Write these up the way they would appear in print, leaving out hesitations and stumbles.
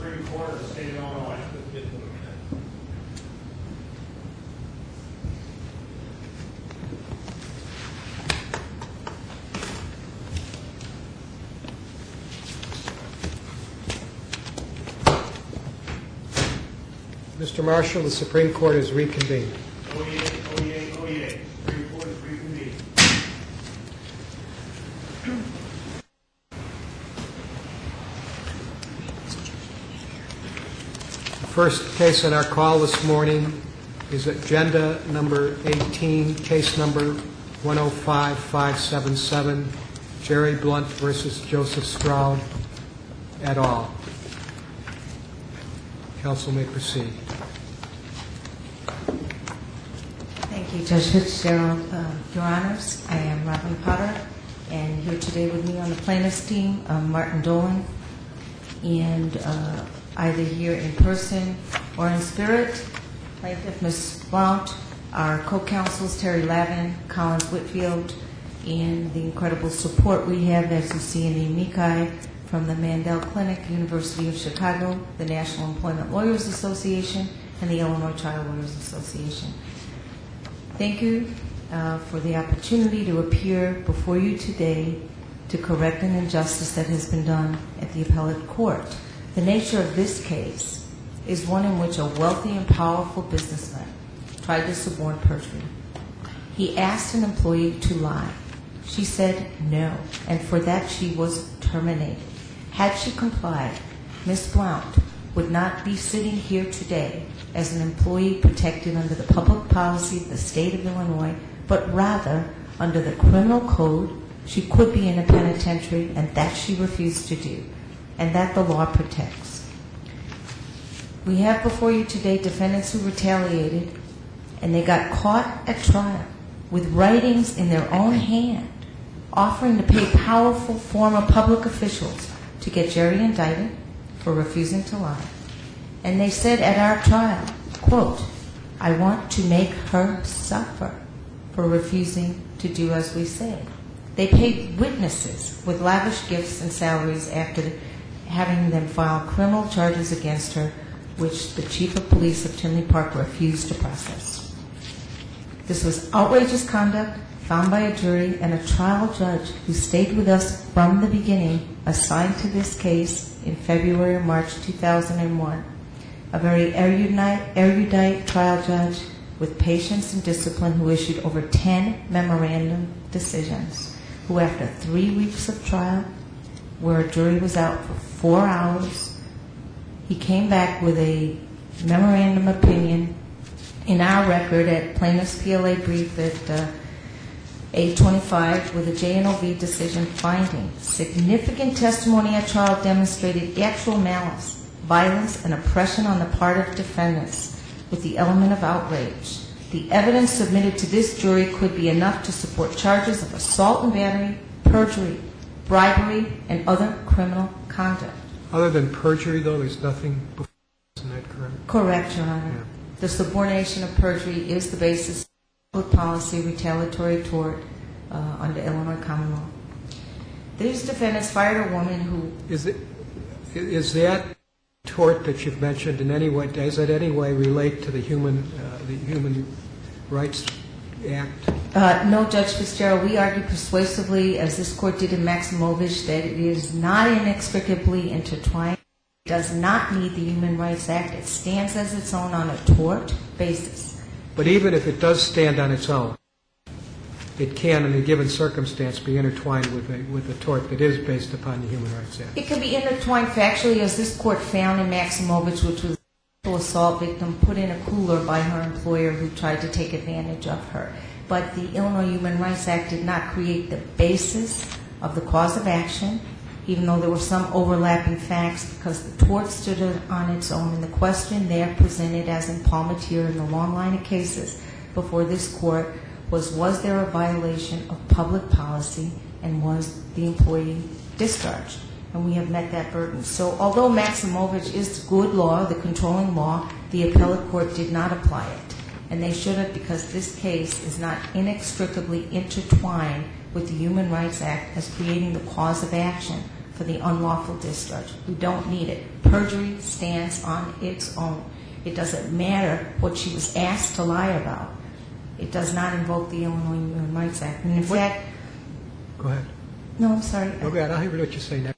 Supreme Court of the State of Illinois. Mr. Marshall, the Supreme Court is reconvened. Oyez, oyez, oyez. Supreme Court is reconvened. The first case on our call this morning is agenda number 18, case number 105577, Jerry Blount versus Joseph Stroud et al. Counsel may proceed. Thank you, Judge Fitzgerald. Your Honors, I am Robin Potter, and here today with me on the plaintiff's team, Martin Dolan, and either here in person or in spirit, plaintiff Ms. Blount, our co-counsels Terry Lavin, Collins Whitfield, and the incredible support we have, as you see in the amici, from the Mandel Clinic, University of Chicago, the National Employment Lawyers Association, and the Illinois Child Lawyers Association. Thank you for the opportunity to appear before you today to correct an injustice that has been done at the appellate court. The nature of this case is one in which a wealthy and powerful businessman tried to suborn perjury. He asked an employee to lie. She said no, and for that she was terminated. Had she complied, Ms. Blount would not be sitting here today as an employee protected under the public policy of the state of Illinois, but rather under the criminal code. She could be in a penitentiary, and that she refused to do, and that the law protects. We have before you today defendants who retaliated, and they got caught at trial with writings in their own hand offering to pay powerful former public officials to get Jerry indicted for refusing to lie. And they said at our trial, quote, "I want to make her suffer for refusing to do as we say." They paid witnesses with lavish gifts and salaries after having them file criminal charges against her, which the chief of police of Tinley Park refused to process. This was outrageous conduct found by a jury, and a trial judge who stayed with us from the beginning assigned to this case in February or March 2001. A very erudite trial judge with patience and discipline who issued over 10 memorandum decisions, who after 3 weeks of trial, where a jury was out for 4 hours, he came back with a memorandum opinion in our record at plaintiff's PLA brief at 825 with a JNOV decision finding significant testimony at trial demonstrated actual malice, violence, and oppression on the part of defendants with the element of outrage. The evidence submitted to this jury could be enough to support charges of assault and battery, perjury, bribery, and other criminal conduct. Other than perjury, though, there's nothing before. Isn't that correct? Correct, Your Honor. Yeah. The subordination of perjury is the basis of public policy retaliatory tort under Illinois common law. These defendants fired a woman who... Is that tort that you've mentioned in any way, does it any way relate to the Human Rights Act? No, Judge Fitzgerald. We argue persuasively, as this court did in Maximovich, that it is not inextricably intertwined. It does not need the Human Rights Act. It stands as its own on a tort basis. But even if it does stand on its own, it can, in a given circumstance, be intertwined with a tort that is based upon the Human Rights Act. It can be intertwined factually, as this court found in Maximovich, which was a sexual assault victim put in a cooler by her employer who tried to take advantage of her. But the Illinois Human Rights Act did not create the basis of the cause of action, even though there were some overlapping facts, because the tort stood on its own. And the question there presented, as in Palmatier in the long line of cases before this court, was there a violation of public policy, and was the employee discharged? And we have met that burden. So although Maximovich is good law, the controlling law, the appellate court did not apply it. And they should have, because this case is not inextricably intertwined with the Human Rights Act as creating the cause of action for the unlawful discharge. We don't need it. Perjury stands on its own. It doesn't matter what she was asked to lie about. It does not invoke the Illinois Human Rights Act. And in fact... Go ahead. No, I'm sorry. Go ahead. I'll hear what you're saying next.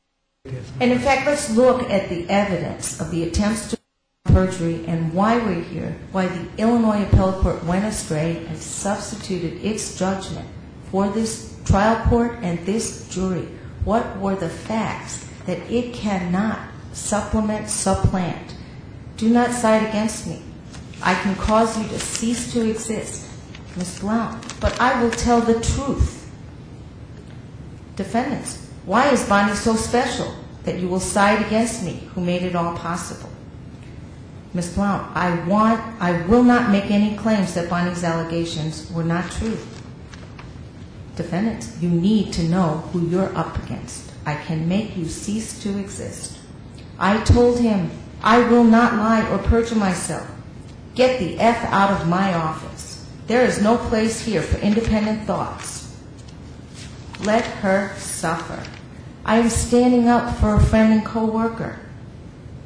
And in fact, let's look at the evidence of the attempts to perjury and why we're here, why the Illinois Appellate Court went astray and substituted its judgment for this trial court and this jury. What were the facts that it cannot supplant? Do not side against me. I can cause you to cease to exist, Ms. Blount, but I will tell the truth. Defendants, why is Bonnie so special that you will side against me, who made it all possible? Ms. Blount, I will not make any claims that Bonnie's allegations were not true. Defendants, you need to know who you're up against. I can make you cease to exist. I told him, I will not lie or perjure myself. Get the F out of my office. There is no place here for independent thoughts. Let her suffer. I am standing up for a friend and co-worker.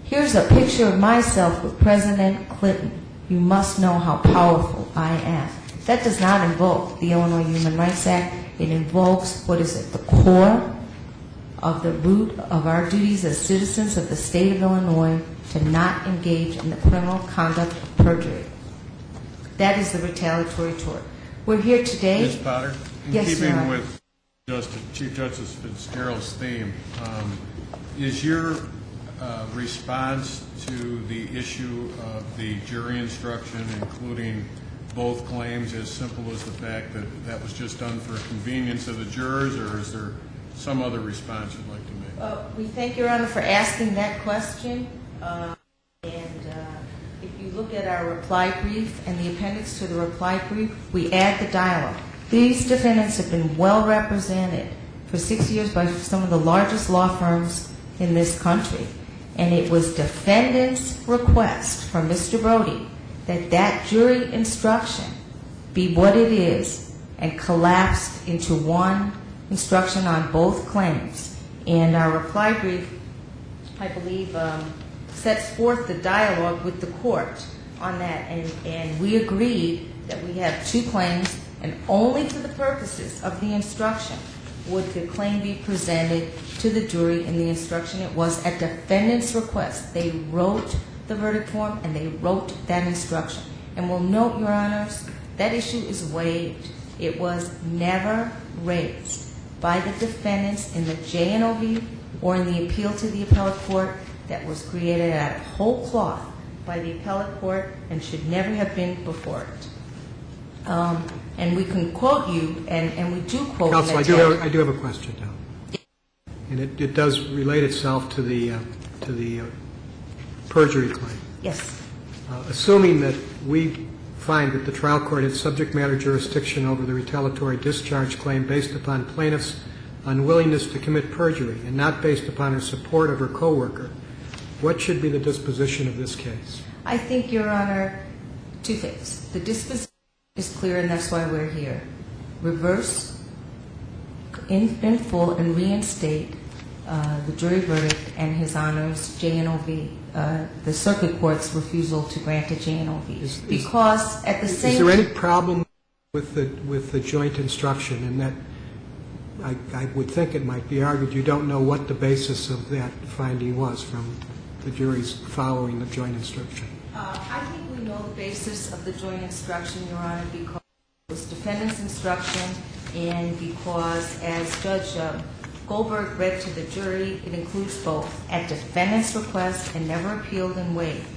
Here's a picture of myself with President Clinton. You must know how powerful I am. That does not invoke the Illinois Human Rights Act. It invokes what is at the core of the root of our duties as citizens of the state of Illinois to not engage in the criminal conduct of perjury. That is the retaliatory tort. We're here today. Ms. Potter, in Yes, Your keeping Honor. with Chief Justice Fitzgerald's theme, is your response to the issue of the jury instruction, including both claims, as simple as the fact that that was just done for convenience of the jurors, or is there some other response you'd like to make? We thank Your Honor for asking that question. If you look at our reply brief and the appendix to the reply brief, we add the dialogue. These defendants have been well represented for 6 years by some of the largest law firms in this country. And it was defendant's request from Mr. Brody that that jury instruction be what it is and collapsed into one instruction on both claims. And our reply brief, I believe, sets forth the dialogue with the court on that. And we agreed that we have two claims, and only for the purposes of the instruction would the claim be presented to the jury in the instruction. It was at defendant's request. They wrote the verdict form and they wrote that instruction. And we'll note, Your Honors, that issue is waived. It was never raised by the defendants in the JNOV or in the appeal to the appellate court that was created out of whole cloth by the appellate court and should never have been before it. And we can quote you, and we do quote Counsel, in the I do have a question now. And it does relate itself to the perjury claim. Yes. Assuming that we find that the trial court had subject matter jurisdiction over the retaliatory discharge claim based upon plaintiff's unwillingness to commit perjury and not based upon her support of her co-worker, what should be the disposition of this case? I think, Your Honor, two things. The disposition is clear, and that's why we're here. Reverse in full and reinstate the jury verdict and His Honor's JNOV, the circuit court's refusal to grant a JNOV. Because at the same time... Is there any problem with the joint instruction in that I would think it might be argued you don't know what the basis of that finding was from the jury's following the joint instruction? I think we know the basis of the joint instruction, Your Honor, because it was defendant's instruction and because, as Judge Goldberg read to the jury, it includes both at defendant's request and never appealed and waived,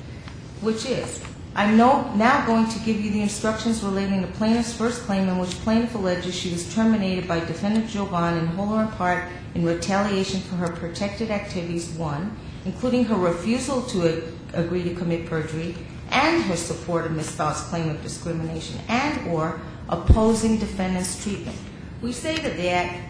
which is, I'm now going to give you the instructions relating to plaintiff's first claim in which plaintiff alleges she was terminated by defendant Jovan in whole or in part in retaliation for her protected activities, one, including her refusal to agree to commit perjury and her support of Ms. Stout's claim of discrimination and or opposing defendant's treatment. We say to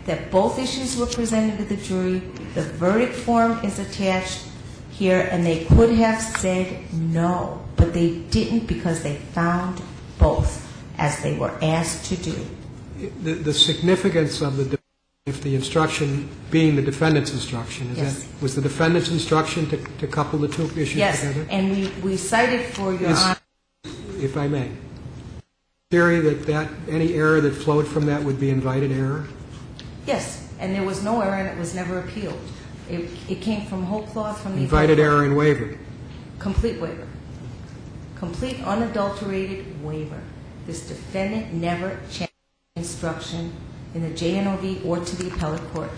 that both issues were presented to the jury, the verdict form is attached here, and they could have said no, but they didn't because they found both, as they were asked to do. The significance of the If the instruction being the defendant's instruction, Yes. Was the defendant's instruction to couple the two issues Yes, together? and we cited for your Is- honor. If I may. Theory that any error that flowed from that would be invited error? Yes, and there was no error and it was never appealed. It came from whole cloth from the Invited appellate court. error and waiver. Complete waiver. Complete unadulterated waiver. This defendant never changed instruction in the JNOV or to the appellate court.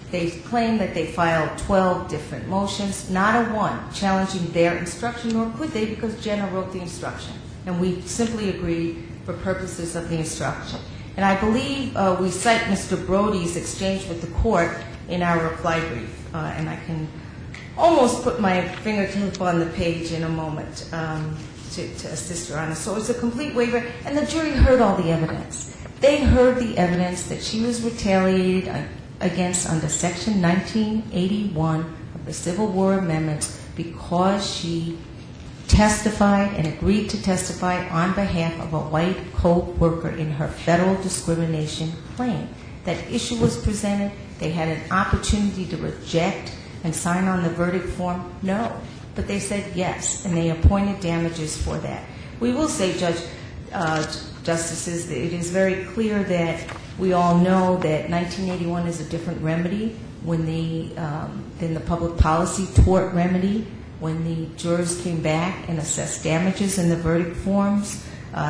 They claim that they filed 12 different motions, not a one challenging their instruction, nor could they because Jenna wrote the instruction. And we simply agreed for purposes of the instruction. And I believe we cite Mr. Brody's exchange with the court in our reply brief. And I can almost put my fingertip on the page in a moment to assist Your Honor. So it's a complete waiver, and the jury heard all the evidence. They heard the evidence that she was retaliated against under Section 1981 of the Civil War Amendments because she testified and agreed to testify on behalf of a white co-worker in her federal discrimination claim. That issue was presented. They had an opportunity to reject and sign on the verdict form. No. But they said yes, and they appointed damages for that. We will say, Justices, that it is very clear that we all know that 1981 is a different remedy than the public policy tort remedy. When the jurors came back and assessed damages in the verdict forms,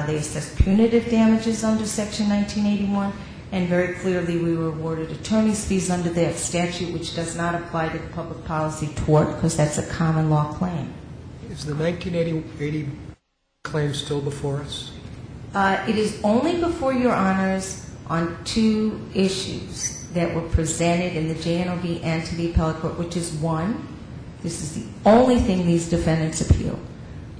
they assessed punitive damages under Section 1981, and very clearly we were awarded attorney's fees under that statute, which does not apply to the public policy tort because that's a common law claim. Is the 1980 claim still before us? It is only before Your Honors on two issues that were presented in the JNOV and to the appellate court, which is one, this is the only thing these defendants appeal.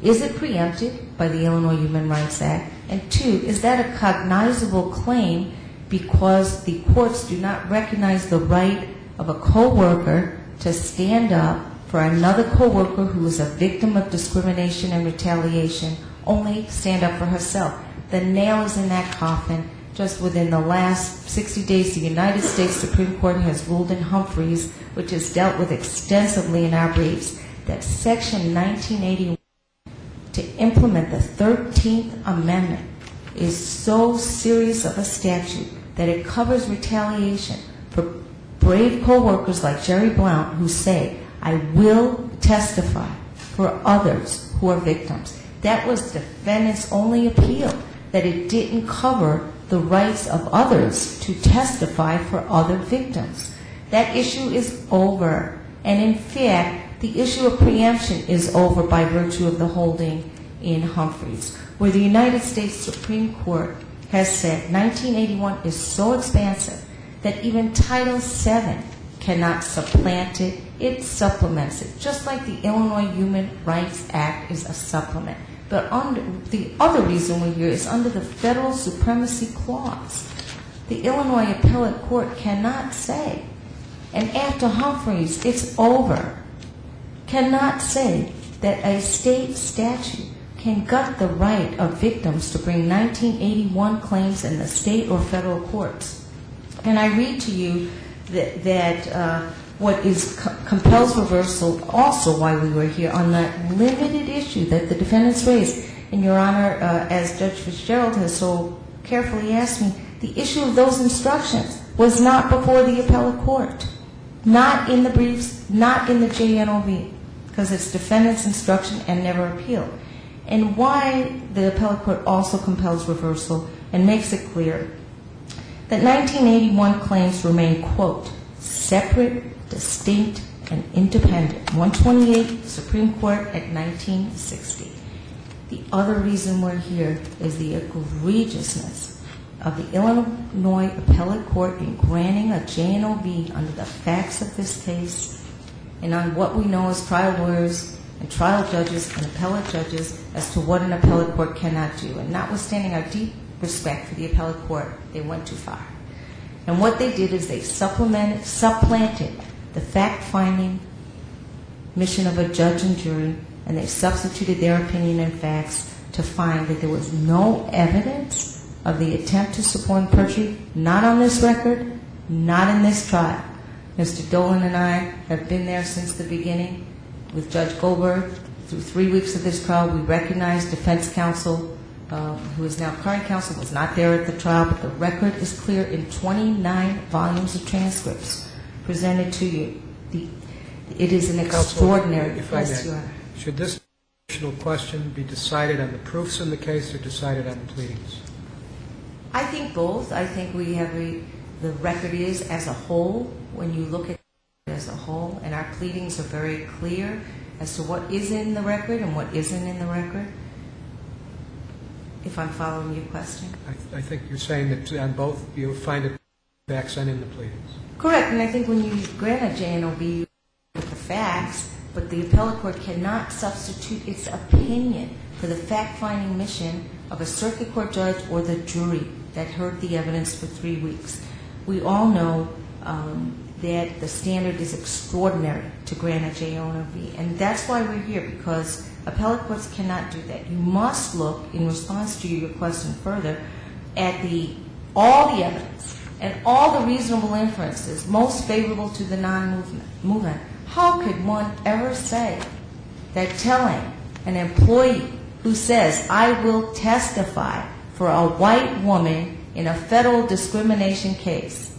Is it preempted by the Illinois Human Rights Act? And two, is that a cognizable claim because the courts do not recognize the right of a co-worker to stand up for another co-worker who is a victim of discrimination and retaliation, only stand up for herself. The nail is in that coffin. Just within the last 60 days, the United States Supreme Court has ruled in Humphreys, which is dealt with extensively in our briefs, that Section 1981 to implement the 13th Amendment is so serious of a statute that it covers retaliation for brave co-workers like Jerry Blount who say, I will testify for others who are victims. That was the defendant's only appeal, that it didn't cover the rights of others to testify for other victims. That issue is over. And in fact, the issue of preemption is over by virtue of the holding in Humphreys, where the United States Supreme Court has said 1981 is so expansive that even Title VII cannot supplant it. It supplements it, just like the Illinois Human Rights Act is a supplement. But the other reason we're here is under the Federal Supremacy Clause. The Illinois Appellate Court cannot say, and after Humphreys, it's over, cannot say that a state statute can gut the right of victims to bring 1981 claims in the state or federal courts. And I read to you that what compels reversal also why we were here on that limited issue that the defendants raised. And Your Honor, as Judge Fitzgerald has so carefully asked me, the issue of those instructions was not before the appellate court, not in the briefs, not in the JNOV, because it's defendant's instruction and never appealed. And why the appellate court also compels reversal and makes it clear that 1981 claims remain, quote, separate, distinct, and independent. 128 Supreme Court at 1960. The other reason we're here is the egregiousness of the Illinois Appellate Court in granting a JNOV under the facts of this case and on what we know as trial lawyers and trial judges and appellate judges as to what an appellate court cannot do. And notwithstanding our deep respect for the appellate court, they went too far. And what they did is they supplanted the fact-finding mission of a judge and jury, and they substituted their opinion and facts to find that there was no evidence of the attempt to support perjury, not on this record, not in this trial. Mr. Dolan and I have been there since the beginning with Judge Goldberg. Through 3 weeks of this trial, we recognize defense counsel, who is now current counsel, was not there at the trial, but the record is clear in 29 volumes of transcripts presented to you. It is an extraordinary... If I Yes, may, Your Honor. should this additional question be decided on the proofs in the case or decided on the pleadings? I think both. I think we have the record is as a whole, when you look at it as a whole, and our pleadings are very clear as to what is in the record and what isn't in the record, if I'm following your question. I think you're saying that on both you'll find it facts and in the pleadings. Correct, and I think when you grant a JNOB, you with the facts, but the appellate court cannot substitute its opinion for the fact-finding mission of a circuit court judge or the jury that heard the evidence for 3 weeks. We all know that the standard is extraordinary to grant a JNOB, and that's why we're here, because appellate courts cannot do that. You must look, in response to your question further, at all the evidence and all the reasonable inferences most favorable to the non-movement. How could one ever say that telling an employee who says, I will testify for a white woman in a federal discrimination case,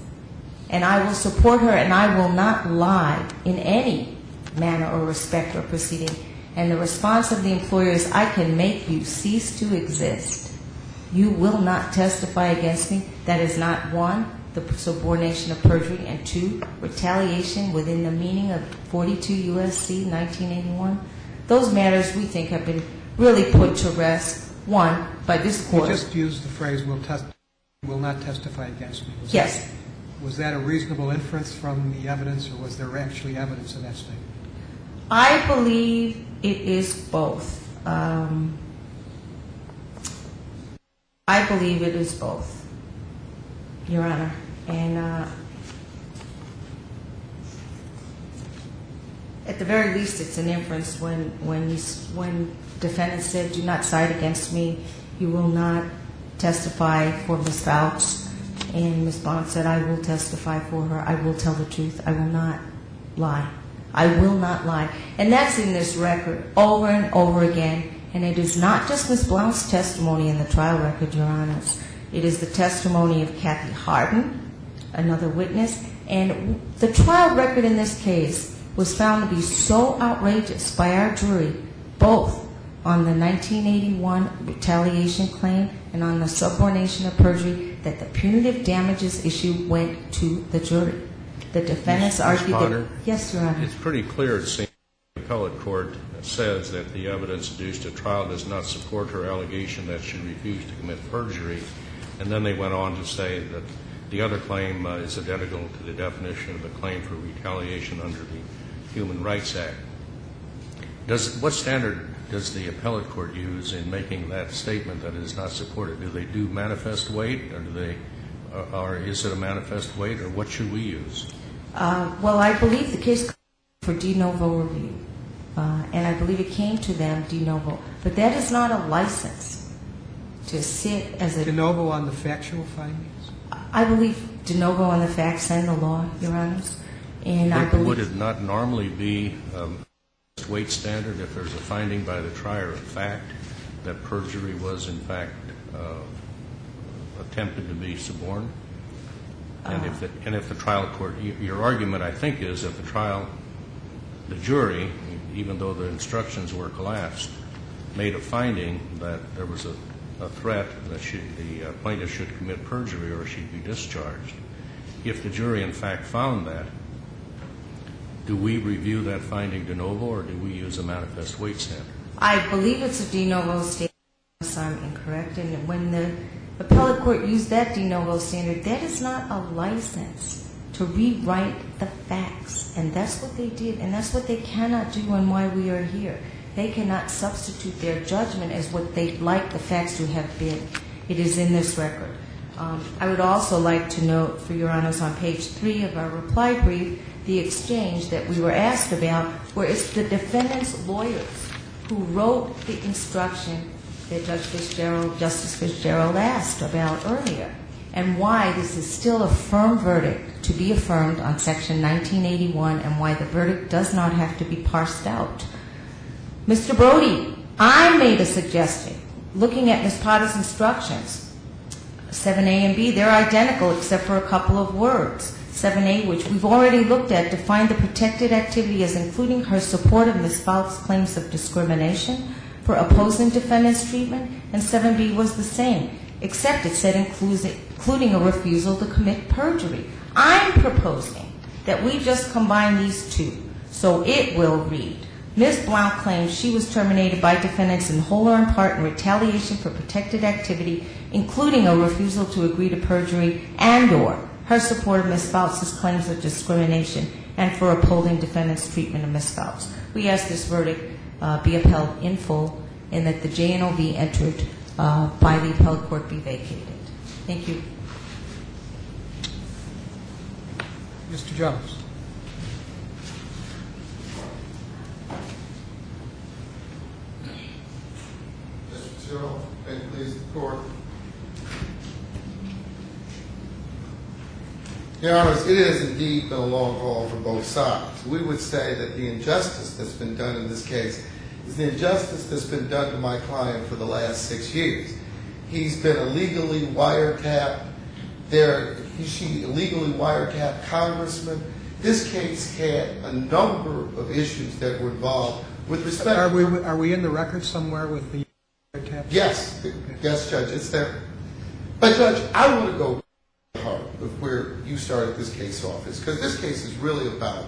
and I will support her and I will not lie in any manner or respect or proceeding, and the response of the employer is, I can make you cease to exist. You will not testify against me. That is not, one, the subordination of perjury, and two, retaliation within the meaning of 42 U.S.C. 1981. Those matters, we think, have been really put to rest, one, by this court. You just used the phrase, will not testify against me. Yes. Was that a reasonable inference from the evidence, or was there actually evidence of that statement? I believe it is both. I believe it is both, Your Honor. And at the very least, it's an inference when defendants said, do not cite against me, you will not testify for Ms. Blount. And Ms. Blount said, I will testify for her. I will tell the truth. I will not lie. I will not lie. And that's in this record over and over again. And it is not just Ms. Blount's testimony in the trial record, Your Honors. It is the testimony of Kathy Harden, another witness. And the trial record in this case was found to be so outrageous by our jury, both on the 1981 retaliation claim and on the subordination of perjury, that the punitive damages issue went to the jury. The defendants argued that... Yes, Your Honor. It's pretty clear, it seems, the appellate court says that the evidence adduced at trial does not support her allegation that she refused to commit perjury. And then they went on to say that the other claim is identical to the definition of the claim for retaliation under the Human Rights Act. What standard does the appellate court use in making that statement that it is not supported? Do they do manifest weight, or is it a manifest weight, or what should we use? Well, I believe the case for de novo review, and I believe it came to them de novo. But that is not a license to sit as a... De novo on the factual findings? I believe de novo on the facts and the law, Your Honors. And I believe... Would it not normally be weight standard if there's a finding by the trier of fact that perjury was in fact attempted to be suborned? And if the trial court, your argument I think is that the jury, even though the instructions were collapsed, made a finding that there was a threat that the plaintiff should commit perjury or she'd be discharged. If the jury in fact found that, do we review that finding de novo, or do we use a manifest weight standard? I believe it's a de novo standard, unless I'm incorrect. And when the appellate court used that de novo standard, that is not a license to rewrite the facts. And that's what they did, and that's what they cannot do, and why we are here. They cannot substitute their judgment as what they'd like the facts to have been. It is in this record. I would also like to note, for Your Honors, on page 3 of our reply brief, the exchange that we were asked about, where it's the defendant's lawyers who wrote the instruction that Justice Fitzgerald asked about earlier, and why this is still a firm verdict to be affirmed on Section 1981 and why the verdict does not have to be parsed out. Mr. Brody, I made a suggestion. Looking at Ms. Potter's instructions, 7A and B, they're identical except for a couple of words. 7A, which we've already looked at, defined the protected activity as including her support of Ms. Blount's claims of discrimination for opposing defendant's treatment, and 7B was the same, except it said including a refusal to commit perjury. I'm proposing that we just combine these two, so it will read, Ms. Blount claims she was terminated by defendants in whole or in part in retaliation for protected activity, including a refusal to agree to perjury and/or her support of Ms. Blount's claims of discrimination and for upholding defendant's treatment of Ms. Blount. We ask this verdict be upheld in full and that the JNOV entered by the appellate court be vacated. Thank you. Mr. Jones. Mr. Cyril, may it please the court. Your Honors, it has indeed been a long haul for both sides. We would say that the injustice that's been done in this case is the injustice that's been done to my client for the last 6 years. He's been illegally wiretapped. She illegally wiretapped congressmen. This case had a number of issues that were involved with respect. Are we in the record somewhere with the tab? Yes, yes, Judge, it's there. But Judge, I want to go hard of where you started this case off, because this case is really about,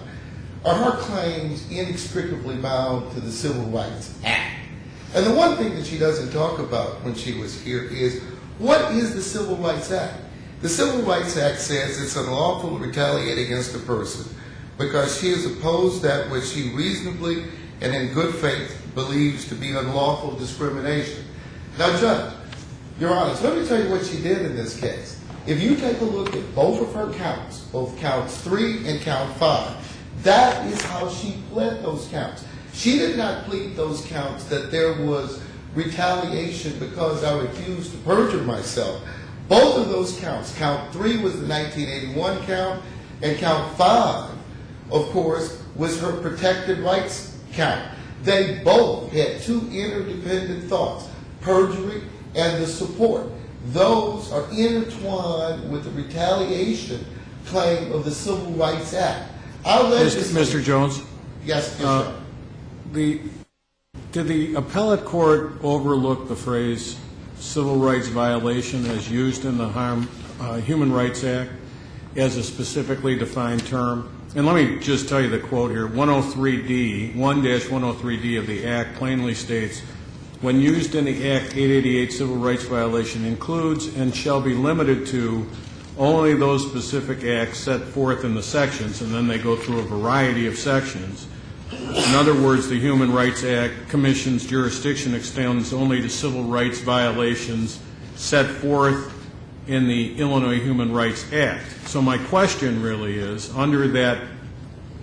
are her claims inextricably bound to the Civil Rights Act? And the one thing that she doesn't talk about when she was here is, what is the Civil Rights Act? The Civil Rights Act says it's unlawful to retaliate against a person because she has opposed that which she reasonably and in good faith believes to be unlawful discrimination. Now, Judge, Your Honor, let me tell you what she did in this case. If you take a look at both of her counts, both counts 3 and count 5, that is how she pled those counts. She did not plead those counts that there was retaliation because I refused to perjure myself. Both of those counts, count 3 was the 1981 count, and count 5, of course, was her protected rights count. They both had two interdependent thoughts, perjury and the support. Those are intertwined with the retaliation claim of the Civil Rights Act. Mr. Jones? Yes, sir. Did the appellate court overlook the phrase civil rights violation as used in the Human Rights Act as a specifically defined term? And let me just tell you the quote here. 103D, 1-103D of the Act plainly states, when used in the Act, 888 civil rights violation includes and shall be limited to only those specific acts set forth in the sections, and then they go through a variety of sections. In other words, the Human Rights Act Commission's jurisdiction extends only to civil rights violations set forth in the Illinois Human Rights Act. So my question really is, under that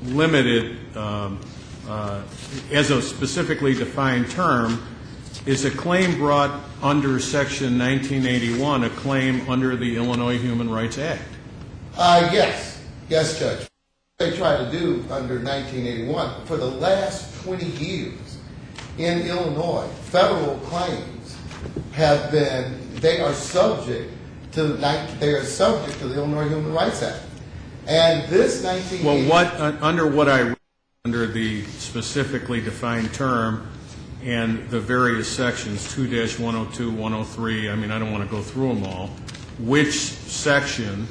limited, as a specifically defined term, is a claim brought under Section 1981 a claim under the Illinois Human Rights Act? Yes. Yes, Judge. They try to do under 1981. For the last 20 years in Illinois, federal claims have been, they are subject to the Illinois Human Rights Act. And this 1981... Well, under the specifically defined term and the various sections, 2-102, 103, I mean, I don't want to go through them all, which section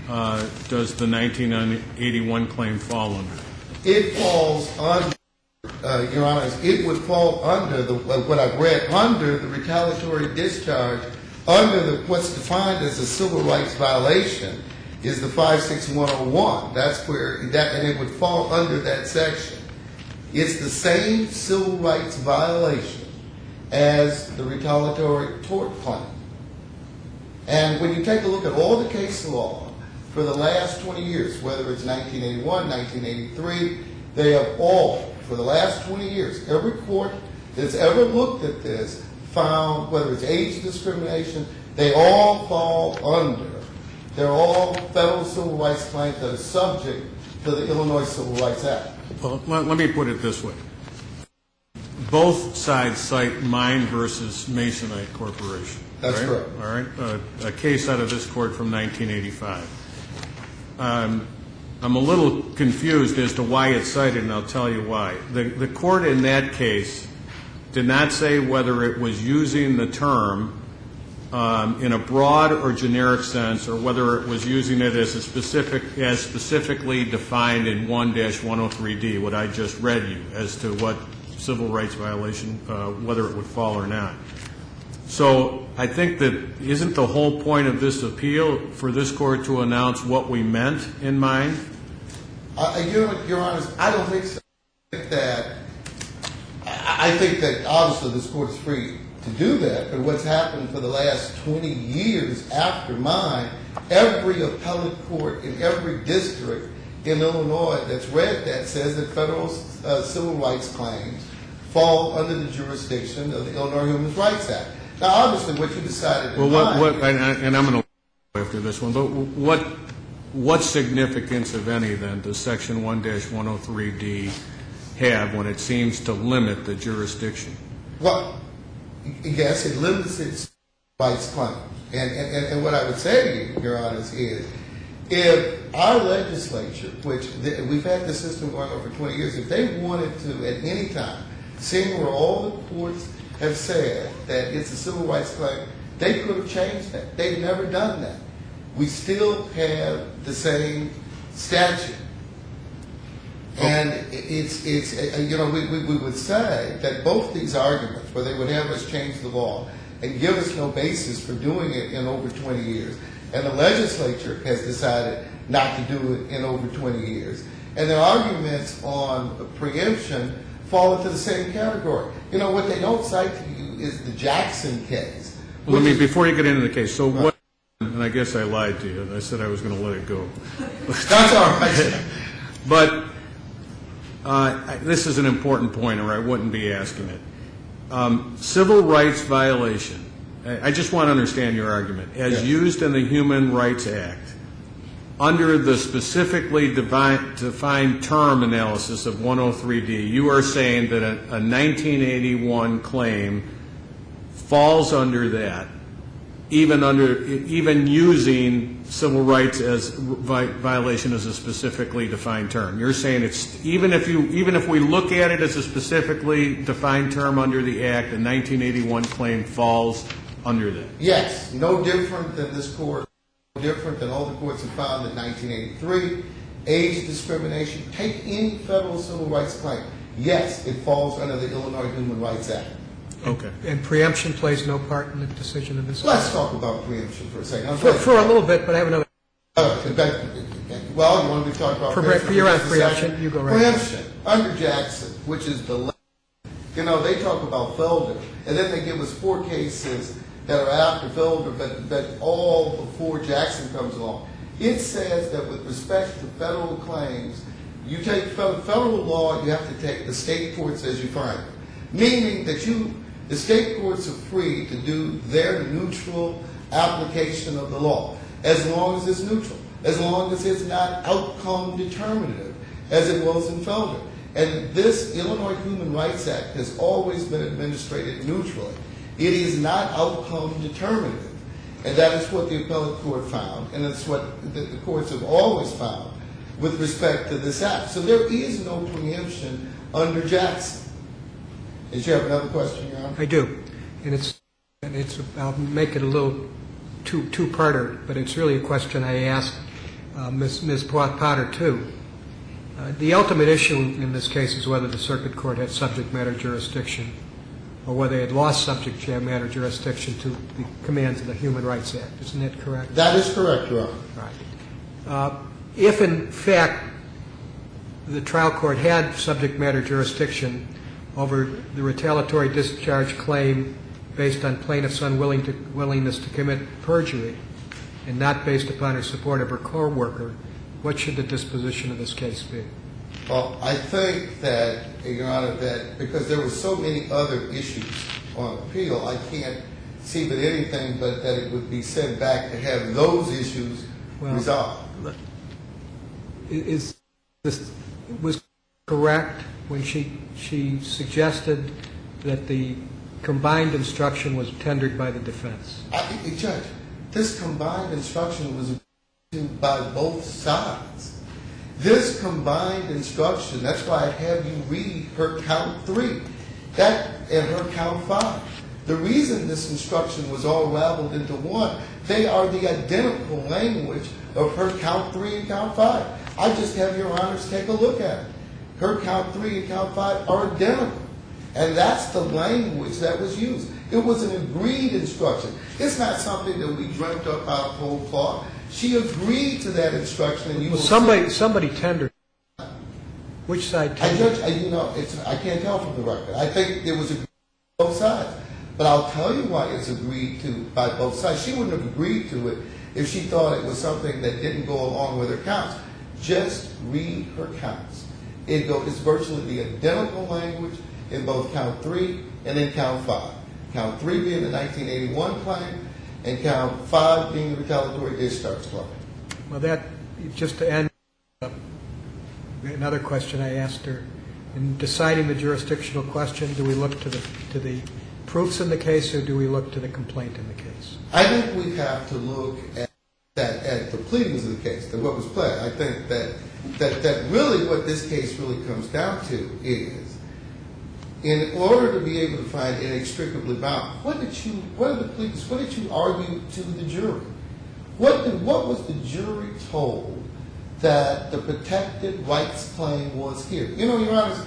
does the 1981 claim fall under? It falls under, Your Honors, it would fall under what I've read, under the retaliatory discharge, under what's defined as a civil rights violation is the 56101. That's where, and it would fall under that section. It's the same civil rights violation as the retaliatory tort claim. And when you take a look at all the case law for the last 20 years, whether it's 1981, 1983, they have all, for the last 20 years, every court that's ever looked at this found, whether it's age discrimination, they all fall under They're all federal civil rights claims that are subject to the Illinois Civil Rights Act. Well, let me put it this way. Both sides cite Mine versus Masonite Corporation. That's right? correct. All right, a case out of this court from 1985. I'm a little confused as to why it's cited, and I'll tell you why. The court in that case did not say whether it was using the term in a broad or generic sense, or whether it was using it as specifically defined in 1-103D, what I just read you, as to what civil rights violation, whether it would fall or not. So I think that isn't the whole point of this appeal for this court to announce what we meant in Mine? Your Honor, I don't think so. I think that obviously this court is free to do that, but what's happened for the last 20 years after Mine, every appellate court in every district in Illinois that's read that says that federal civil rights claims fall under the jurisdiction of the Illinois Human Rights Act. Now, obviously, what you decided in Mine... and I'm going to after this one, but what significance, if any, then, does Section 1-103D have when it seems to limit the jurisdiction? Well, yes, it limits its rights claims. And what I would say to you, Your Honor, is if our legislature, which we've had the system going on for 20 years, if they wanted to at any time, seeing where all the courts have said that it's a civil rights claim, they could have changed that. They've never done that. We still have the same statute. And it's you know, we would say that both these arguments, where they would have us change the law and give us no basis for doing it in over 20 years, and the legislature has decided not to do it in over 20 years, and their arguments on preemption fall into the same category. You know, what they don't cite to you is the Jackson case. Well, before you get into the case, so what, and I guess I lied to you, and I said I was going to let it go. That's all right. But this is an important point, or I wouldn't be asking it. Civil rights violation, I just want to understand your argument. As used in the Human Rights Act, under the specifically defined term analysis of 103D, you are saying that a 1981 claim falls under that, even using civil rights as violation as a specifically defined term. You're saying it's even if we look at it as a specifically defined term under the Act, a 1981 claim falls under that. Yes, no different than this court, no different than all the courts have found in 1983. Age discrimination, take any federal civil rights claim. Yes, it falls under the Illinois Human Rights Act. Okay. And preemption plays no part in the decision of this? Let's talk about preemption for a second. For a little bit, but I have another. Well, you want to be talking about preemption? You're on preemption. You go right. Preemption under Jackson, which is the left. You know, they talk about Felder, and then they give us 4 cases that are after Felder, but all before Jackson comes along. It says that with respect to federal claims, you take federal law, you have to take the state courts as you find them, meaning that the state courts are free to do their neutral application of the law, as long as it's neutral, as long as it's not outcome determinative, as it was in Felder. And this Illinois Human Rights Act has always been administrated neutrally. It is not outcome determinative. And that is what the appellate court found, and it's what the courts have always found with respect to this act. So there is no preemption under Jackson. Did you have another question, Your Honor? I do. And it's I'll make it a little two-parter, but it's really a question I asked Ms. Potter, too. The ultimate issue in this case is whether the circuit court had subject matter jurisdiction or whether it had lost subject matter jurisdiction to the commands of the Human Rights Act. Isn't that correct? That is correct, Your Honor. Right. If, in fact, the trial court had subject matter jurisdiction over the retaliatory discharge claim based on plaintiff's unwillingness to commit perjury and not based upon her support of her co-worker, what should the disposition of this case be? Well, I think that, Your Honor, that because there were so many other issues on appeal, I can't see but anything but that it would be sent back to have those issues Well, resolved. Is this was correct when she suggested that the combined instruction was tendered by the defense? Judge, this combined instruction was agreed to by both sides. This combined instruction, that's why I have you read her count 3 and her count 5. The reason this instruction was all raveled into one, they are the identical language of her count 3 and count 5. I just have your honors take a look at it. Her count 3 and count 5 are identical. And that's the language that was used. It was an agreed instruction. It's not something that we dreamt up out of whole cloth. She agreed to that instruction, and you will somebody tendered. Which side tendered? I can't tell from the record. I think it was agreed by both sides. But I'll tell you why it's agreed to by both sides. She wouldn't have agreed to it if she thought it was something that didn't go along with her counts. Just read her counts. It's virtually the identical language in both count 3 and in count 5. Count 3 being the 1981 claim, and count 5 being the retaliatory discharge claim. Well, that, just to end, another question I asked her, in deciding the jurisdictional question, do we look to the proofs in the case, or do we look to the complaint in the case? I think we have to look at the pleadings of the case, at what was pled. I think that really what this case really comes down to is, in order to be able to find inextricably bound, what did you argue to the jury? What was the jury told that the protected rights claim was here? Your Honor,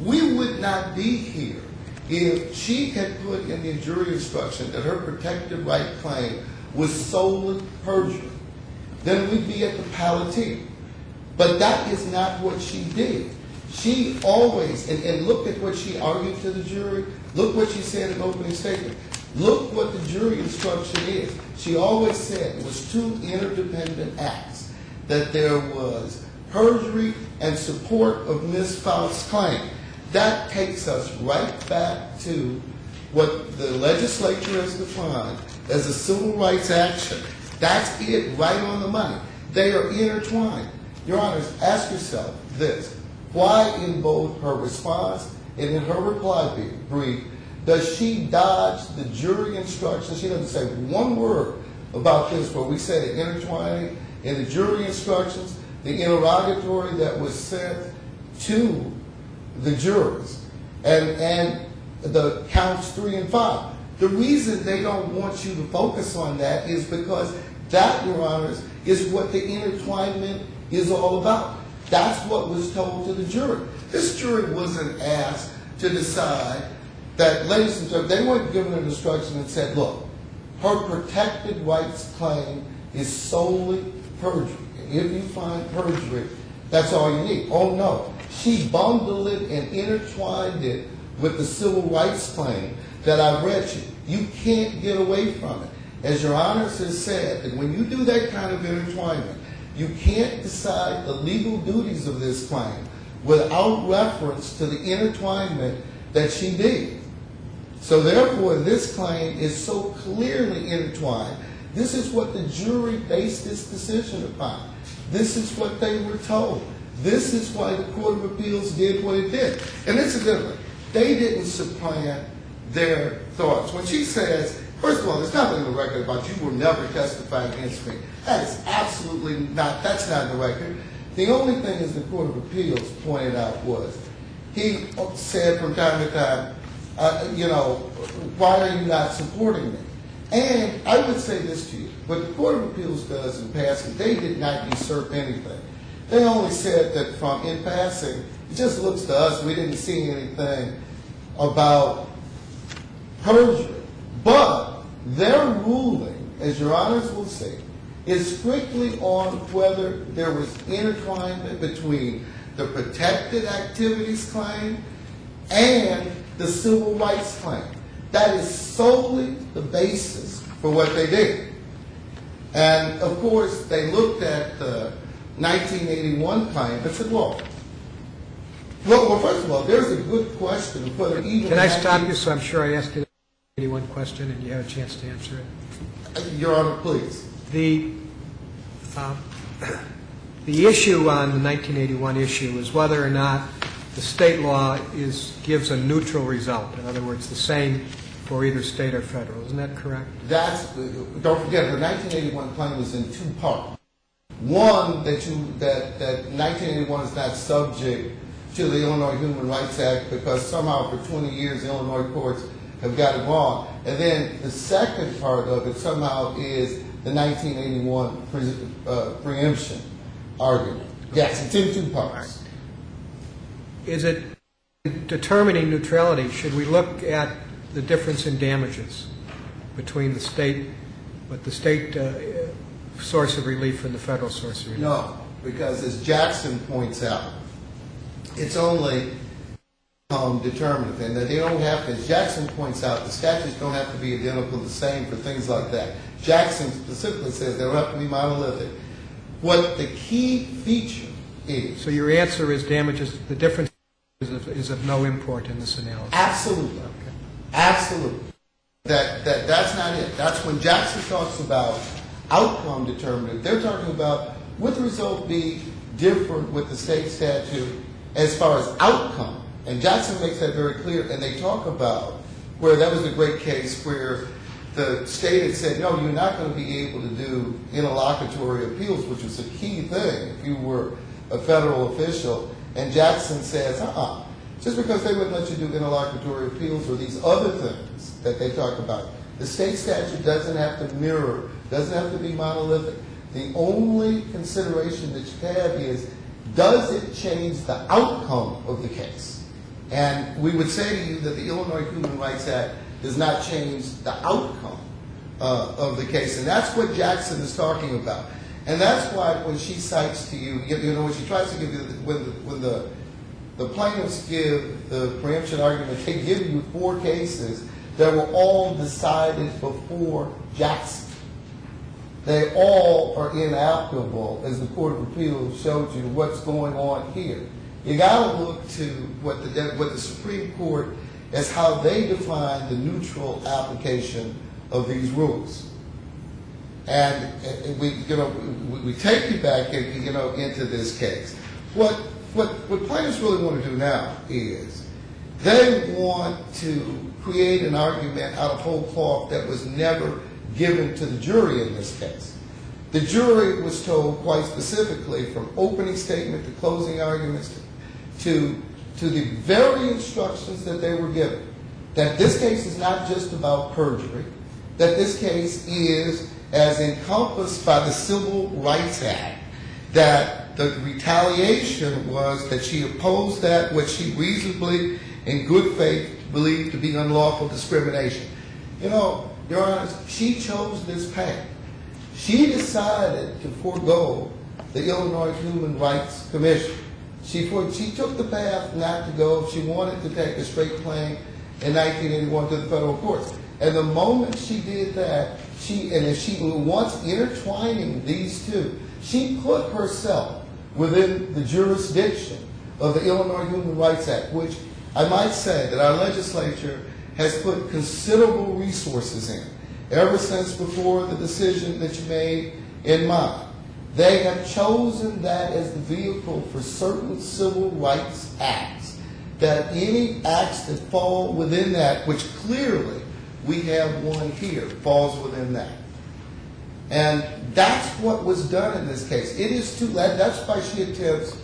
we would not be here if she had put in the jury instruction that her protected right claim was solely perjury. Then we'd be at the Palatine. But that is not what she did. She always, and look at what she argued to the jury, look what she said in opening statement, look what the jury instruction is. She always said it was two interdependent acts, that there was perjury and support of Ms. Faust's claim. That takes us right back to what the legislature has defined as a civil rights action. That's it, right on the money. They are intertwined. Your Honors, ask yourself this. Why in both her response and in her reply brief does she dodge the jury instructions? She doesn't say one word about this where we say the intertwining in the jury instructions, the interrogatory that was sent to the jurors, and the counts 3 and 5. The reason they don't want you to focus on that is because that, Your Honors, is what the intertwinement is all about. That's what was told to the jury. This jury wasn't asked to decide that, ladies and gentlemen, they weren't given an instruction that said, look, her protected rights claim is solely perjury. And if you find perjury, that's all you need. Oh, no. She bundled it and intertwined it with the civil rights claim that I read you. You can't get away from it. As Your Honors has said, that when you do that kind of intertwinement, you can't decide the legal duties of this claim without reference to the intertwinement that she did. So therefore, this claim is so clearly intertwined. This is what the jury based this decision upon. This is what they were told. This is why the Court of Appeals did what it did. And incidentally, they didn't supplant their thoughts. When she says, first of all, there's nothing in the record about you will never testify against me. That is absolutely not, that's not in the record. The only thing as the Court of Appeals pointed out was, he said from time to time, why are you not supporting me? And I would say this to you, what the Court of Appeals does in passing, they did not usurp anything. They only said that from in passing, it just looks to us, we didn't see anything about perjury. But their ruling, as Your Honors will see, is strictly on whether there was intertwinement between the protected activities claim and the civil rights claim. That is solely the basis for what they did. And of course, they looked at the 1981 claim and said, well, first of all, there's a good question of whether even... Can I stop you? So I'm sure I asked you the 81 question and you have a chance to answer it. Your Honor, please. The The issue on the 1981 issue is whether or not the state law gives a neutral result. In other words, the same for either state or federal. Isn't that correct? Don't forget, the 1981 claim was in two parts. One, that 1981 is not subject to the Illinois Human Rights Act because somehow for 20 years Illinois courts have got it wrong. And then the second part of it somehow is the 1981 preemption argument. Yes, it's in two parts. Is it determining neutrality? Should we look at the difference in damages between the state source of relief and the federal source of relief? No, because as Jackson points out, it's only determinative, and that they don't have to, as Jackson points out, the statutes don't have to be identical, the same for things like that. Jackson specifically says they don't have to be monolithic. What the key feature is... So your answer is damages, the difference is of no import in this analysis? Absolutely. Okay. Absolutely. That's not it. That's when Jackson talks about outcome determinative. They're talking about would the result be different with the state statute as far as outcome. And Jackson makes that very clear. And they talk about where that was a great case where the state had said, no, you're not going to be able to do interlocutory appeals, which was a key thing if you were a federal official. And Jackson says, just because they wouldn't let you do interlocutory appeals or these other things that they talk about, the state statute doesn't have to mirror, doesn't have to be monolithic. The only consideration that you have is, does it change the outcome of the case? And we would say to you that the Illinois Human Rights Act does not change the outcome of the case. And that's what Jackson is talking about. And that's why when she cites to you, when she tries to give you, when the plaintiffs give the preemption argument, they give you 4 cases that were all decided before Jackson. They all are inapplicable, as the Court of Appeals showed you what's going on here. You got to look to what the Supreme Court as how they define the neutral application of these rules. And we take you back into this case. What plaintiffs really want to do now is they want to create an argument out of whole cloth that was never given to the jury in this case. The jury was told quite specifically from opening statement to closing arguments to the very instructions that they were given, that this case is not just about perjury, that this case is as encompassed by the Civil Rights Act, that the retaliation was that she opposed that which she reasonably, in good faith, believed to be unlawful discrimination. Your Honor, she chose this path. She decided to forego the Illinois Human Rights Commission. She took the path not to go. She wanted to take a straight claim in 1981 to the federal courts. And the moment she did that, once intertwining these two, she put herself within the jurisdiction of the Illinois Human Rights Act, which I might say that our legislature has put considerable resources in ever since before the decision that you made in mind. They have chosen that as the vehicle for certain civil rights acts, that any acts that fall within that, which clearly we have one here, falls within that. And that's what was done in this case. It is too late. That's why she attempts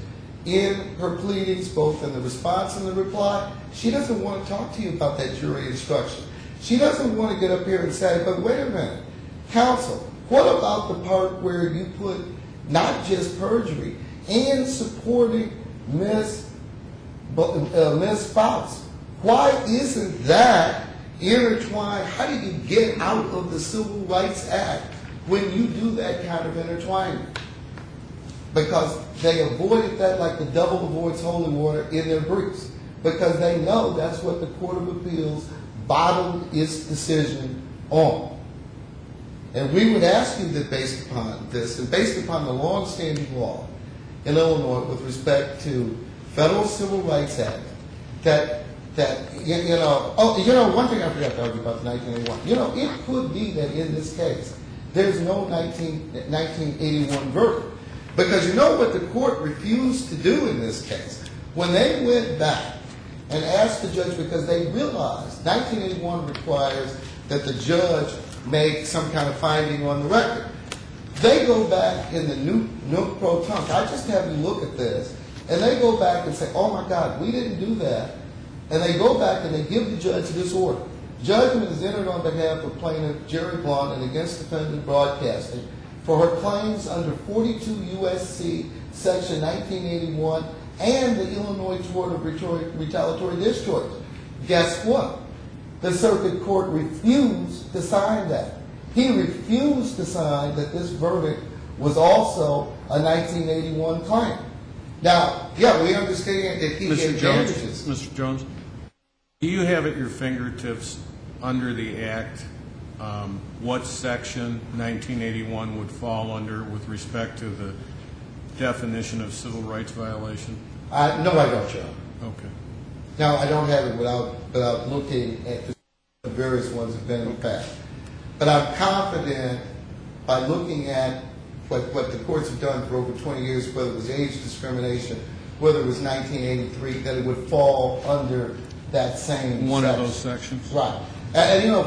in her pleadings, both in the response and the reply, she doesn't want to talk to you about that jury instruction. She doesn't want to get up here and say, but wait a minute, counsel, what about the part where you put not just perjury and supporting Ms. Faust? Why isn't that intertwined? How do you get out of the Civil Rights Act when you do that kind of intertwinement? Because they avoided that like the devil avoids holy water in their briefs. Because they know that's what the Court of Appeals bottomed its decision on. And we would ask you that based upon this, and based upon the long-standing law in Illinois with respect to Federal Civil Rights Act, one thing I forgot to argue about the 1981, it could be that in this case, there's no 1981 verdict. Because you know what the court refused to do in this case? When they went back and asked the judge, because they realized 1981 requires that the judge make some kind of finding on the record. They go back in the nunc pro tunc. I just have you look at this, and they go back and say, oh my God, we didn't do that. And they go back and they give the judge this order. Judgment is entered on behalf of plaintiff Jerry Blount and against defendant Broadcasting for her claims under 42 U.S.C. section 1981 and the Illinois Tort of Retaliatory Discharge. Guess what? The circuit court refused to sign that. He refused to sign that this verdict was also a 1981 claim. Now, yeah, we understand that he gave damages. Mr. Jones, do you have at your fingertips under the Act what section 1981 would fall under with respect to the definition of civil rights violation? No, I don't, Joe. Okay. Now, I don't have it without looking at the various ones that have been in the past. But I'm confident by looking at what the courts have done for over 20 years, whether it was age discrimination, whether it was 1983, that it would fall under that same one section. of those sections? Right. And you know,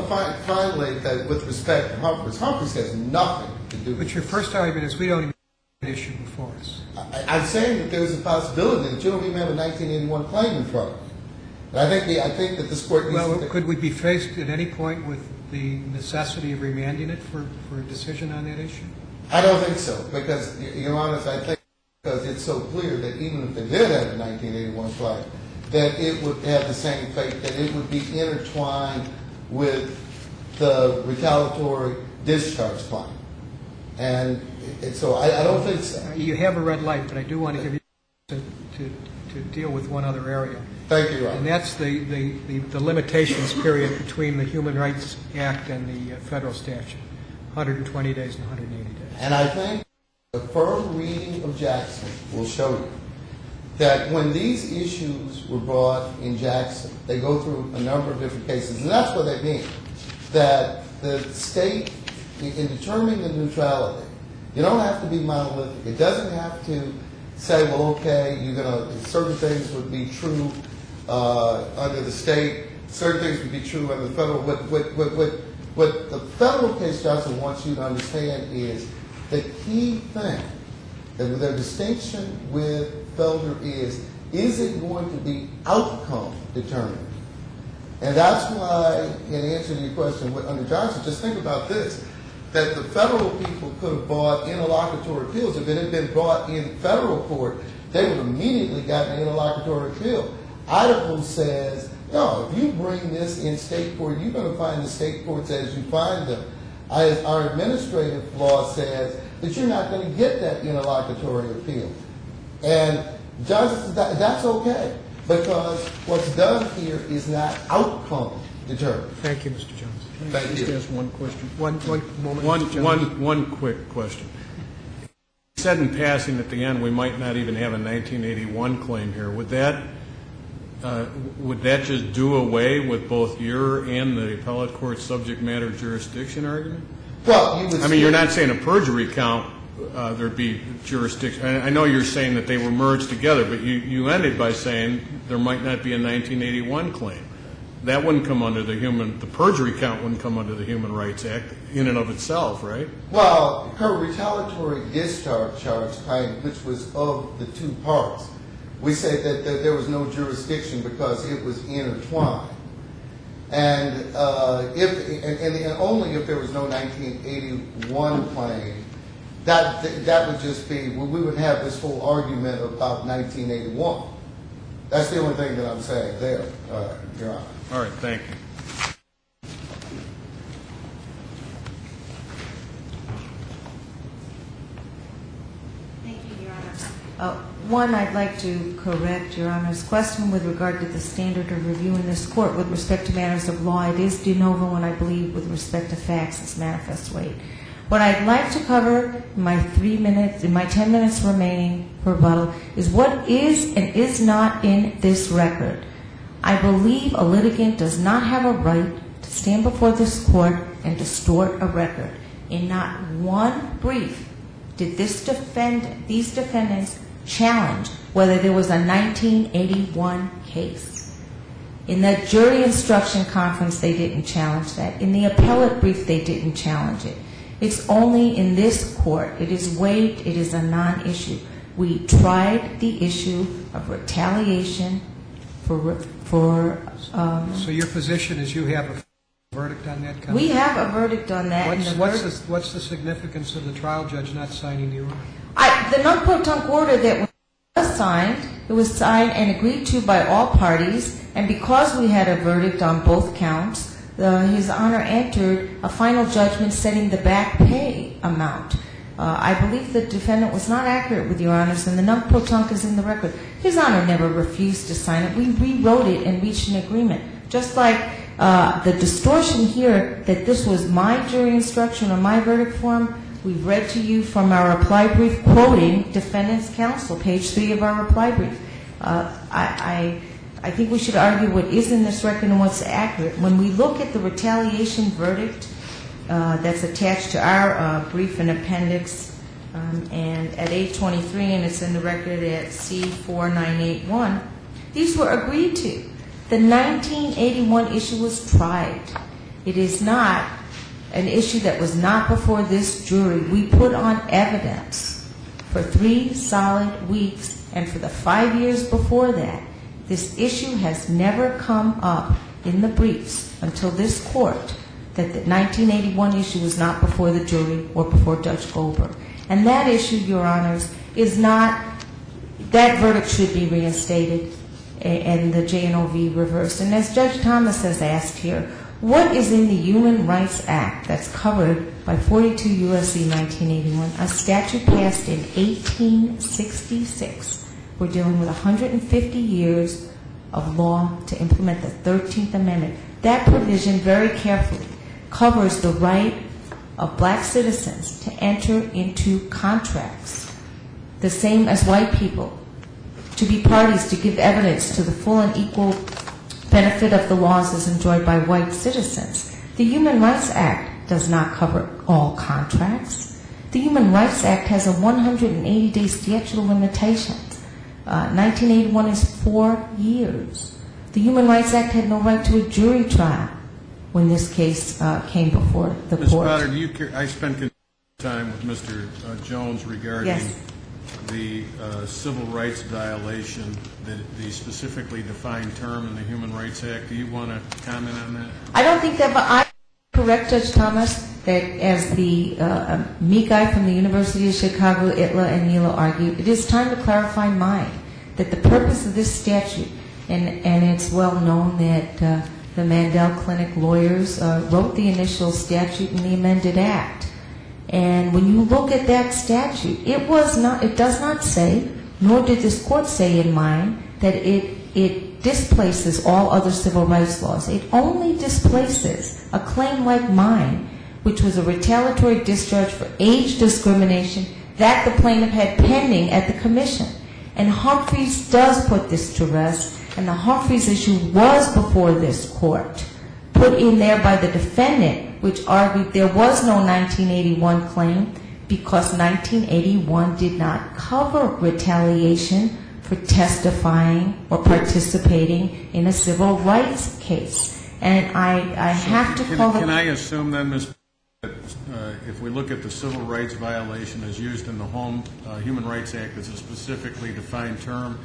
finally, that with respect to Humphreys has nothing to do with But your this. first argument is we don't even have an issue before us. I'm saying that there's a possibility that you don't even have a 1981 claim in front of you. And I think that this court needs Well, to... could we be faced at any point with the necessity of remanding it for a decision on that issue? I don't think so, because, Your Honor, I think because it's so clear that even if they did have a 1981 claim, that it would have the same fate, that it would be intertwined with the retaliatory discharge claim. And so I don't think so. You have a red light, but I do want to give you to deal with one other area. Thank you, Your Honor. And that's the limitations period between the Human Rights Act and the federal statute, 120 days and 180 days. And I think the firm reading of Jackson will show you that when these issues were brought in Jackson, they go through a number of different cases. And that's what they mean, that the state, in determining the neutrality, you don't have to be monolithic. It doesn't have to say, well, okay, certain things would be true under the state, certain things would be true under the federal. What the federal case Johnson wants you to understand is the key thing, that their distinction with Felder is it going to be outcome determined? And that's why, in answer to your question, under Johnson, just think about this, that the federal people could have brought interlocutory appeals. If it had been brought in federal court, they would have immediately gotten an interlocutory appeal. Idaho says, no, if you bring this in state court, you're going to find the state courts as you find them. Our administrative law says that you're not going to get that interlocutory appeal. And Johnson says that's okay, because what's done here is not outcome determined. Thank you, Mr. Jones. Thank Just you. ask one question. One moment, Mr. Jones. One quick question. You said in passing at the end we might not even have a 1981 claim here. Would that just do away with both your and the appellate court subject matter jurisdiction argument? Well, you would. I mean, you're not saying a perjury count there'd be jurisdiction. I know you're saying that they were merged together, but you ended by saying there might not be a 1981 claim. That wouldn't come under the perjury count wouldn't come under the Human Rights Act in and of itself, right? Well, her retaliatory discharge charge claim, which was of the two parts, we say that there was no jurisdiction because it was intertwined. And only if there was no 1981 claim, that would just be, we would have this whole argument about 1981. That's the only thing that I'm saying there, Your Honor. All right, thank you. Thank you, Your Honor. One, I'd like to correct Your Honor's question with regard to the standard of review in this court with respect to matters of law. It is de novo, and I believe with respect to facts, it's manifest weight. What I'd like to cover in my 10 minutes remaining for rebuttal is what is and is not in this record. I believe a litigant does not have a right to stand before this court and distort a record. In not one brief did these defendants challenge whether there was a 1981 case. In the jury instruction conference, they didn't challenge that. In the appellate brief, they didn't challenge it. It's only in this court. It is waived. It is a non-issue. We tried the issue of retaliation for So your position is you have a verdict on that? we have a verdict on that. What's the significance of the trial judge not signing the order? The non-proton order that was signed, it was signed and agreed to by all parties, and because we had a verdict on both counts, His Honor entered a final judgment setting the back pay amount. I believe the defendant was not accurate with Your Honors, and the non-proton is in the record. His Honor never refused to sign it. We rewrote it and reached an agreement. Just like the distortion here that this was my jury instruction or my verdict form, we've read to you from our reply brief quoting defendant's counsel, page 3 of our reply brief. I think we should argue what is in this record and what's accurate. When we look at the retaliation verdict that's attached to our brief and appendix, and at 823, and it's in the record at C4981, these were agreed to. The 1981 issue was tried. It is not an issue that was not before this jury. We put on evidence for 3 solid weeks, and for the 5 years before that, this issue has never come up in the briefs until this court that the 1981 issue was not before the jury or before Judge Goldberg. And that issue, Your Honors, is not, that verdict should be reinstated and the JNOV reversed. And as Judge Thomas has asked here, what is in the Human Rights Act that's covered by 42 U.S.C. 1981, a statute passed in 1866? We're dealing with 150 years of law to implement the 13th Amendment. That provision very carefully covers the right of black citizens to enter into contracts, the same as white people, to be parties to give evidence to the full and equal benefit of the laws as enjoyed by white citizens. The Human Rights Act does not cover all contracts. The Human Rights Act has a 180-day statute of limitations. 1981 is 4 years. The Human Rights Act had no right to a jury trial when this case came before the Ms. court. Potter, I spent time with Mr. Jones regarding Yes. the civil rights violation, the specifically defined term in the Human Rights Act. Do you want to comment on that? I don't think that, but I correct Judge Thomas that as the me guy from the University of Chicago, Itla and Neela argued, it is time to clarify mine, that the purpose of this statute, and it's well known that the Mandel Clinic lawyers wrote the initial statute in the amended act. And when you look at that statute, it does not say, nor did this court say in mine, that it displaces all other civil rights laws. It only displaces a claim like mine, which was a retaliatory discharge for age discrimination that the plaintiff had pending at the commission. And Humphreys does put this to rest, and the Humphreys issue was before this court, put in there by the defendant, which argued there was no 1981 claim because 1981 did not cover retaliation for testifying or participating in a civil rights case. And I have to call it... Can I assume then, Ms. that if we look at the civil rights violation as used in the Human Rights Act as a specifically defined term,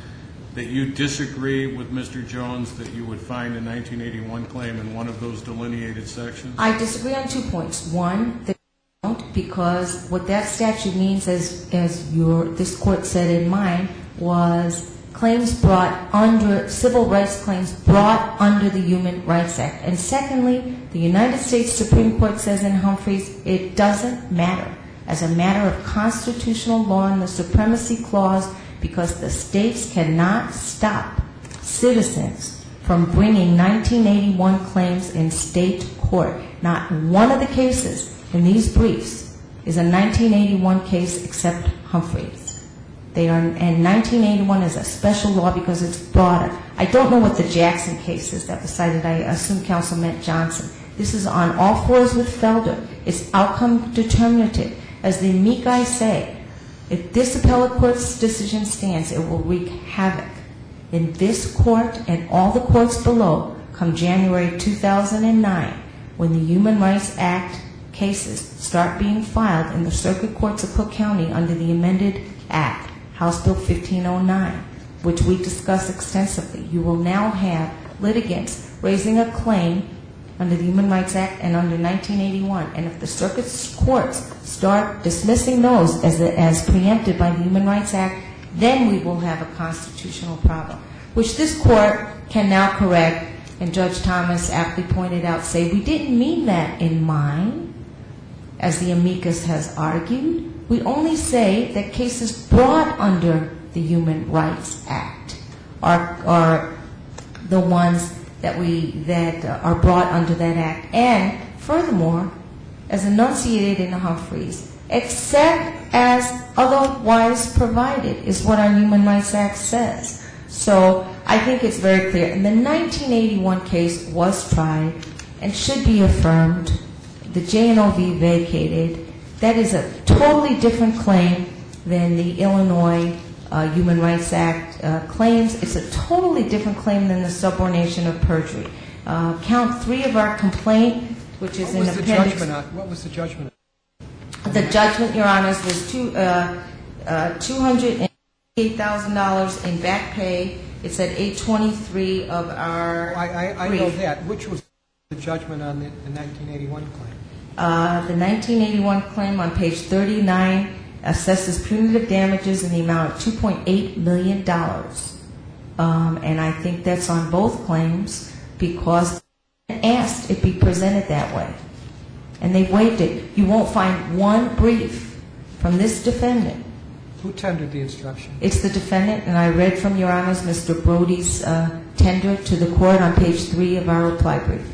that you disagree with Mr. Jones that you would find a 1981 claim in one of those delineated sections? I disagree on 2 points. One, that I don't, because what that statute means, as this court said in mine, was claims brought under, civil rights claims brought under the Human Rights Act. And secondly, the United States Supreme Court says in Humphreys, it doesn't matter as a matter of constitutional law in the Supremacy Clause, because the states cannot stop citizens from bringing 1981 claims in state court. Not one of the cases in these briefs is a 1981 case except Humphreys. And 1981 is a special law because it's broader. I don't know what the Jackson case is that was cited. I assume counsel meant Johnson. This is on all fours with Felder. It's outcome determinative. As the amici say, if this appellate court's decision stands, it will wreak havoc in this court and all the courts below come January 2009, when the Human Rights Act cases start being filed in the circuit courts of Cook County under the amended Act, House Bill 1509, which we discussed extensively. You will now have litigants raising a claim under the Human Rights Act and under 1981. And if the circuit courts start dismissing those as preempted by the Human Rights Act, then we will have a constitutional problem, which this court can now correct. And Judge Thomas aptly pointed out, say, we didn't mean that in mind, as the amicus has argued. We only say that cases brought under the Human Rights Act are the ones that are brought under that act. And furthermore, as enunciated in the Humphreys, except as otherwise provided is what our Human Rights Act says. So I think it's very clear. And the 1981 case was tried and should be affirmed. The JNOV vacated. That is a totally different claim than the Illinois Human Rights Act claims. It's a totally different claim than the subordination of perjury. Count 3 of our complaint, which is in appendix. What was the judgment? The judgment, Your Honors, was $208,000 in back pay. It's at 823 of our I brief. know that. Which was the judgment on the 1981 claim? The 1981 claim on page 39 assesses punitive damages in the amount of $2.8 million. And I think that's on both claims because they asked it be presented that way. And they've waived it. You won't find one brief from this defendant. Who tendered the instruction? It's the defendant, and I read from Your Honors Mr. Brody's tender to the court on page 3 of our reply brief.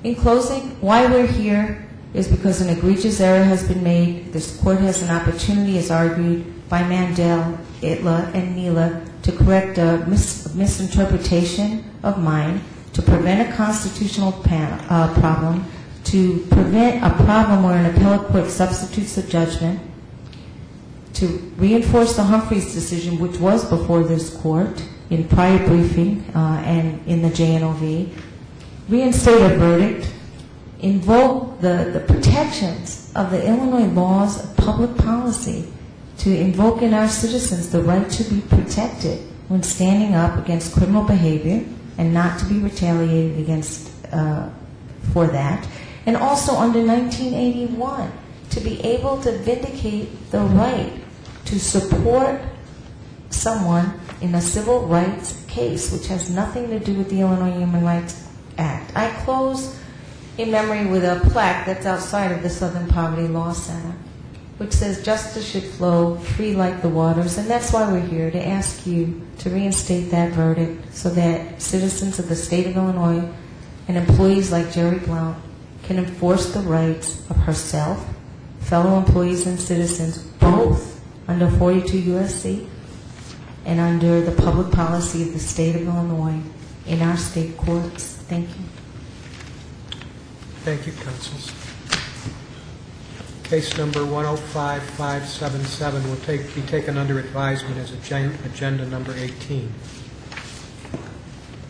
In closing, why we're here is because an egregious error has been made. This court has an opportunity, as argued by Mandel, Itla, and Neela, to correct a misinterpretation of mine, to prevent a constitutional problem, to prevent a problem where an appellate court substitutes a judgment, to reinforce the Humphreys decision, which was before this court in prior briefing and in the JNOV, reinstate a verdict, invoke the protections of the Illinois laws of public policy, to invoke in our citizens the right to be protected when standing up against criminal behavior and not to be retaliated against for that, and also under 1981 to be able to vindicate the right to support someone in a civil rights case, which has nothing to do with the Illinois Human Rights Act. I close in memory with a plaque that's outside of the Southern Poverty Law Center, which says justice should flow free like the waters, and that's why we're here, to ask you to reinstate that verdict so that citizens of the state of Illinois and employees like Jerry Blount can enforce the rights of herself, fellow employees and citizens, both under 42 U.S.C. and under the public policy of the state of Illinois in our state courts. Thank you. Thank you, counsels. Case number 105577 will be taken under advisement as agenda number 18.